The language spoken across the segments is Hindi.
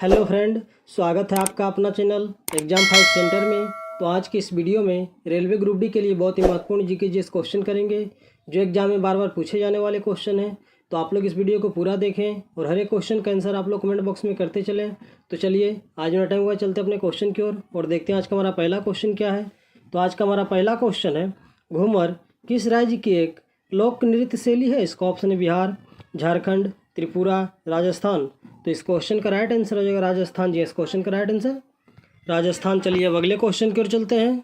हेलो फ्रेंड, स्वागत है आपका अपना चैनल एग्जाम 5 सेंटर में। तो आज की इस वीडियो में रेलवे ग्रुप डी के लिए बहुत ही महत्वपूर्ण जीके जीएस क्वेश्चन करेंगे, जो एग्जाम में बार बार पूछे जाने वाले क्वेश्चन हैं। तो आप लोग इस वीडियो को पूरा देखें और हर एक क्वेश्चन का आंसर आप लोग कमेंट बॉक्स में करते चलें। तो चलिए आज बिना टाइम हुआ चलते अपने क्वेश्चन की ओर और देखते हैं आज का हमारा पहला क्वेश्चन क्या है। तो आज का हमारा पहला क्वेश्चन है, घूमर किस राज्य की एक लोक नृत्य शैली है? इसका ऑप्शन है बिहार, झारखंड, त्रिपुरा, राजस्थान। तो इस क्वेश्चन का राइट आंसर हो जाएगा राजस्थान। जी, इस क्वेश्चन का राइट आंसर राजस्थान। चलिए अब अगले क्वेश्चन की ओर चलते हैं।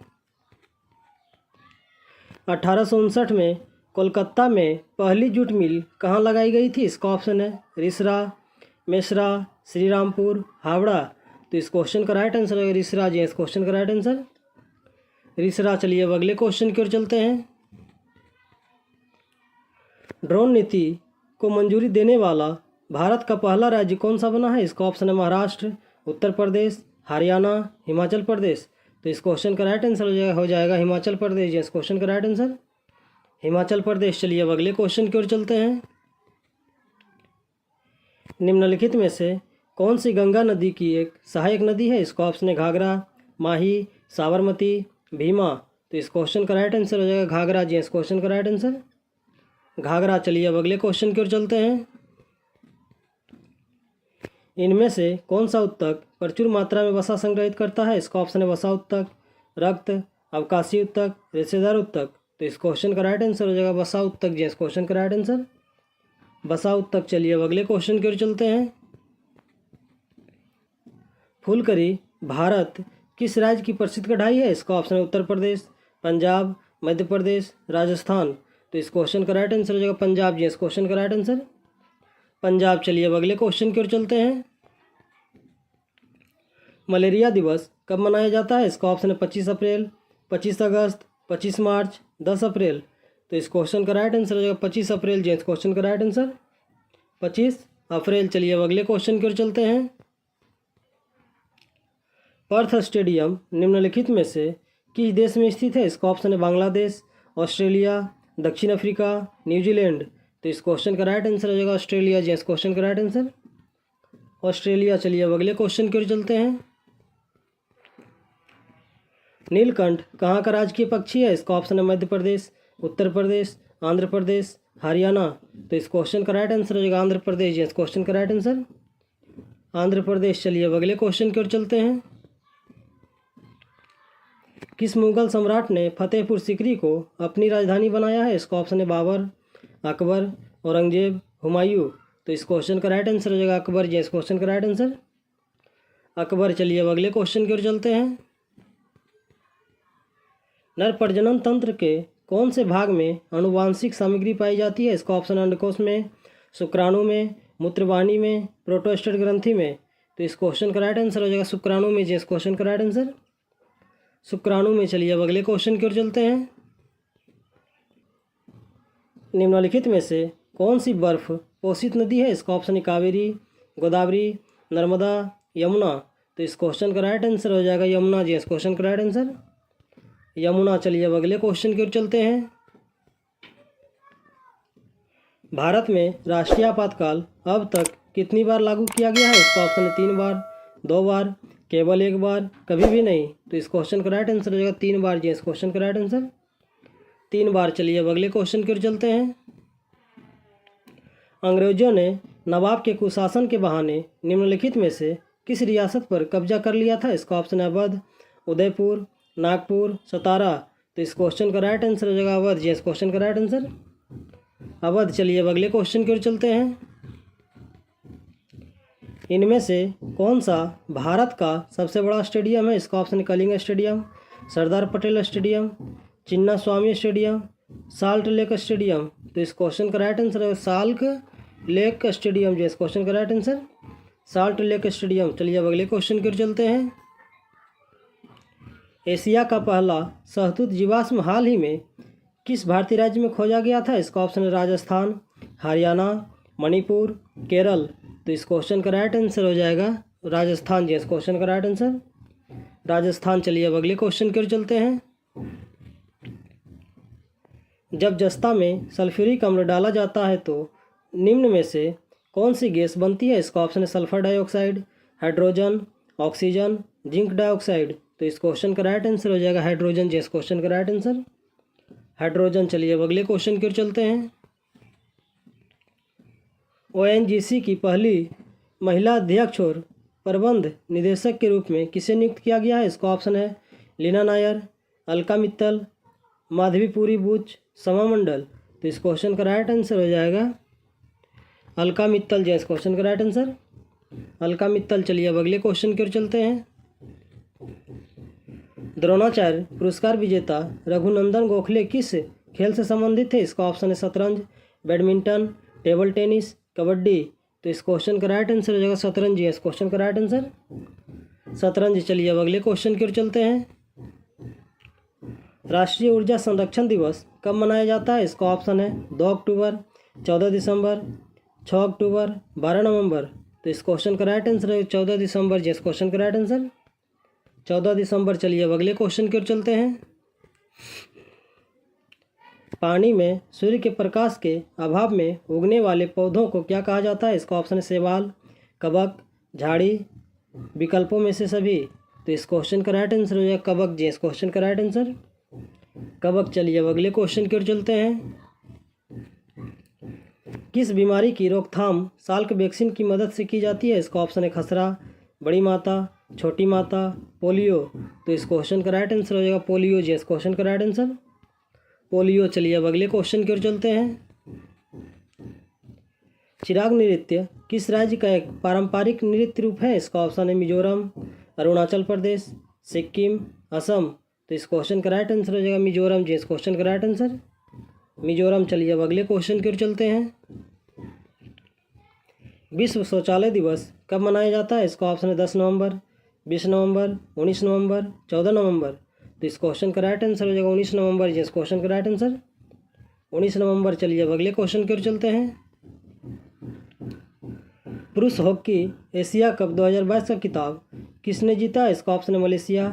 1859 में कोलकाता में पहली जूट मिल कहाँ लगाई गई थी? इसका ऑप्शन है रिसरा, मेसरा, श्रीरामपुर, हावड़ा। तो इस क्वेश्चन का राइट आंसर है रिसरा। जी, इस क्वेश्चन का राइट आंसर रिसरा। चलिए अब अगले क्वेश्चन की ओर चलते हैं। ड्रोन नीति को मंजूरी देने वाला भारत का पहला राज्य कौन सा बना है? इसका ऑप्शन है महाराष्ट्र, उत्तर प्रदेश, हरियाणा, हिमाचल प्रदेश। तो इस क्वेश्चन का राइट आंसर हो जाएगा हिमाचल प्रदेश। इस क्वेश्चन का राइट आंसर हिमाचल प्रदेश। चलिए अब अगले क्वेश्चन की ओर चलते हैं। निम्नलिखित में से कौन सी गंगा नदी की एक सहायक नदी है? इसका ऑप्शन है घाघरा, माही, साबरमती, भीमा। तो इस क्वेश्चन का राइट आंसर हो जाएगा घाघरा। जी, इस क्वेश्चन का राइट आंसर घाघरा। चलिए अब अगले क्वेश्चन की ओर चलते हैं। इनमें से कौन सा उत्तक प्रचुर मात्रा में वसा संग्रहित करता है? इसका ऑप्शन है वसा उत्तक, रक्त, अवकाशी उत्तक, रेशेदार उत्तक। तो इस क्वेश्चन का राइट आंसर हो जाएगा वसा उत्तक। जी, इस क्वेश्चन का राइट आंसर वसा उत्तक। चलिए अब अगले क्वेश्चन की ओर चलते हैं। फुलकरी भारत किस राज्य की प्रसिद्ध कढ़ाई है? इसका ऑप्शन है उत्तर प्रदेश, पंजाब, मध्य प्रदेश, राजस्थान। तो इस क्वेश्चन का राइट आंसर हो जाएगा पंजाब। जी, इस क्वेश्चन का राइट आंसर पंजाब। चलिए अब अगले क्वेश्चन की ओर चलते हैं। मलेरिया दिवस कब मनाया जाता है? इसका ऑप्शन है 25 अप्रैल, 25 अगस्त, 25 मार्च, 10 अप्रैल। तो इस क्वेश्चन का राइट आंसर हो जाएगा 25 अप्रैल। जी, इस क्वेश्चन का राइट आंसर 25 अप्रैल। चलिए अब अगले क्वेश्चन की ओर चलते हैं। पर्थ स्टेडियम निम्नलिखित में से किस देश में स्थित है? इसका ऑप्शन है बांग्लादेश, ऑस्ट्रेलिया, दक्षिण अफ्रीका, न्यूजीलैंड। तो इस क्वेश्चन का राइट आंसर हो जाएगा ऑस्ट्रेलिया। जी, इस क्वेश्चन का राइट आंसर ऑस्ट्रेलिया। चलिए अब अगले क्वेश्चन की ओर चलते हैं। नीलकंठ कहाँ का राजकीय पक्षी है? इसका ऑप्शन है मध्य प्रदेश, उत्तर प्रदेश, आंध्र प्रदेश, हरियाणा। तो इस क्वेश्चन का राइट आंसर हो जाएगा आंध्र प्रदेश। जी, इस क्वेश्चन का राइट आंसर आंध्र प्रदेश। चलिए अब अगले क्वेश्चन की ओर चलते हैं। किस मुगल सम्राट ने फतेहपुर सीकरी को अपनी राजधानी बनाया है? इसका ऑप्शन है बाबर, अकबर, औरंगजेब, हुमायूं। तो इस क्वेश्चन का राइट आंसर हो जाएगा अकबर। जी, इस क्वेश्चन का राइट आंसर अकबर। चलिए अब अगले क्वेश्चन की ओर चलते हैं। नर प्रजनन तंत्र के कौन से भाग में आनुवांशिक सामग्री पाई जाती है? इसका ऑप्शन अंडकोश में, शुक्राणु में, मूत्रवाहिनी में, प्रोटोस्टेट ग्रंथि में। तो इस क्वेश्चन का राइट आंसर हो जाएगा शुक्राणु में। जी, इस क्वेश्चन का राइट आंसर शुक्राणु में। चलिए अब अगले क्वेश्चन की ओर चलते हैं। निम्नलिखित में से कौन सी बर्फ पोषित नदी है? इसका ऑप्शन है कावेरी, गोदावरी, नर्मदा, यमुना। तो इस क्वेश्चन का राइट आंसर हो जाएगा यमुना। जी, इस क्वेश्चन का राइट आंसर यमुना। चलिए अब अगले क्वेश्चन की ओर चलते हैं। भारत में राष्ट्रीय आपातकाल अब तक कितनी बार लागू किया गया है? इसका ऑप्शन है 3 बार, 2 बार, केवल 1 बार, कभी भी नहीं। तो इस क्वेश्चन का राइट आंसर हो जाएगा 3 बार। जी, इस क्वेश्चन का राइट आंसर 3 बार। चलिए अब अगले क्वेश्चन की ओर चलते हैं। अंग्रेजों ने नवाब के कुशासन के बहाने निम्नलिखित में से किस रियासत पर कब्जा कर लिया था? इसका ऑप्शन है अवध, उदयपुर, नागपुर, सतारा। तो इस क्वेश्चन का राइट आंसर हो जाएगा अवध। जी, इस क्वेश्चन का राइट आंसर अवध। चलिए अब अगले क्वेश्चन की ओर चलते हैं। इनमें से कौन सा भारत का सबसे बड़ा स्टेडियम है? इसका ऑप्शन है कलिंग स्टेडियम, सरदार पटेल स्टेडियम, चिन्ना स्वामी स्टेडियम, साल्ट लेक स्टेडियम। तो इस क्वेश्चन का राइट आंसर है साल्ट लेक स्टेडियम। जी, इस क्वेश्चन का right answer salt lake stadium. चलिए अब अगले क्वेश्चन की ओर चलते हैं। एशिया का पहला शहतूत जीवाश्म हाल ही में किस भारतीय राज्य में खोजा गया था? इसका ऑप्शन है राजस्थान, हरियाणा, मणिपुर, केरल। तो इस क्वेश्चन का राइट आंसर हो जाएगा राजस्थान। जी, इस क्वेश्चन का राइट आंसर राजस्थान। चलिए अब अगले क्वेश्चन की ओर चलते हैं। जब जस्ता में सल्फ्यूरिक अम्ल डाला जाता है तो निम्न में से कौन सी गैस बनती है? इसका ऑप्शन है sulphur dioxide, hydrogen, oxygen, zinc dioxide. तो इस क्वेश्चन का राइट आंसर हो जाएगा हाइड्रोजन जी, इस क्वेश्चन का राइट आंसर हाइड्रोजन। चलिए अब अगले क्वेश्चन की ओर चलते हैं। ONGC की पहली महिला अध्यक्ष और प्रबंध निदेशक के रूप में किसे नियुक्त किया गया है? इसका ऑप्शन है लीना नायर, अलका मित्तल, माधवीपुरी बुच, समा मंडल। तो इस क्वेश्चन का राइट आंसर हो जाएगा अलका मित्तल जी, इस क्वेश्चन का राइट आंसर अलका मित्तल। चलिए अब अगले क्वेश्चन की ओर चलते हैं। द्रोणाचार्य पुरस्कार विजेता रघुनंदन गोखले किस खेल से संबंधित थे? इसका ऑप्शन है शतरंज, बैडमिंटन, टेबल टेनिस, कबड्डी। तो इस क्वेश्चन का राइट आंसर हो जाएगा शतरंज जी, इस क्वेश्चन का राइट आंसर शतरंज। चलिए अब अगले क्वेश्चन की ओर चलते हैं। राष्ट्रीय ऊर्जा संरक्षण दिवस कब मनाया जाता है? इसका ऑप्शन है 2 अक्टूबर, 14 दिसंबर, 6 अक्टूबर, 12 नवंबर। तो इस क्वेश्चन का राइट आंसर है 14 दिसंबर जी, इस क्वेश्चन का राइट आंसर 14 दिसंबर। चलिए अब अगले क्वेश्चन की ओर चलते हैं। पानी में सूर्य के प्रकाश के अभाव में उगने वाले पौधों को क्या कहा जाता है? इसका ऑप्शन है शैवाल, कवक, झाड़ी, विकल्पों में से सभी। तो इस क्वेश्चन का राइट आंसर हो जाएगा कवक जी, इस क्वेश्चन का राइट आंसर कवक। चलिए अब अगले क्वेश्चन की ओर चलते हैं। किस बीमारी की रोकथाम साल्क वैक्सीन की मदद से की जाती है? इसका ऑप्शन है खसरा, बड़ी माता, छोटी माता, पोलियो। तो इस क्वेश्चन का राइट आंसर हो जाएगा पोलियो जी, इस क्वेश्चन का राइट आंसर पोलियो। चलिए अब अगले क्वेश्चन की ओर चलते हैं। चिराग नृत्य किस राज्य का एक पारंपरिक नृत्य रूप है? इसका ऑप्शन है मिजोरम, अरुणाचल प्रदेश, सिक्किम, असम। तो इस क्वेश्चन का राइट आंसर हो जाएगा मिजोरम जी, इस क्वेश्चन का राइट आंसर मिजोरम। चलिए अब अगले क्वेश्चन की ओर चलते हैं। विश्व शौचालय दिवस कब मनाया जाता है? इसका ऑप्शन है 10 नवंबर, 20 नवंबर, 19 नवंबर, 14 नवंबर। तो इस क्वेश्चन का राइट आंसर हो जाएगा 19 नवंबर जी, इस क्वेश्चन का राइट आंसर 19 नवंबर। चलिए अब अगले क्वेश्चन की ओर चलते हैं। पुरुष हॉकी एशिया कप 2022 का खिताब किसने जीता? इसका ऑप्शन है मलेशिया,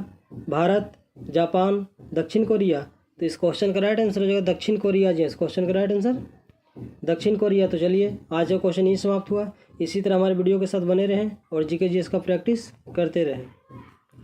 भारत, जापान, दक्षिण कोरिया। तो इस क्वेश्चन का राइट आंसर हो जाएगा दक्षिण कोरिया जी, इस क्वेश्चन का राइट आंसर दक्षिण कोरिया। तो चलिए आज का क्वेश्चन यही समाप्त हुआ। इसी तरह हमारे वीडियो के साथ बने रहें और जीके जीएस का प्रैक्टिस करते रहें।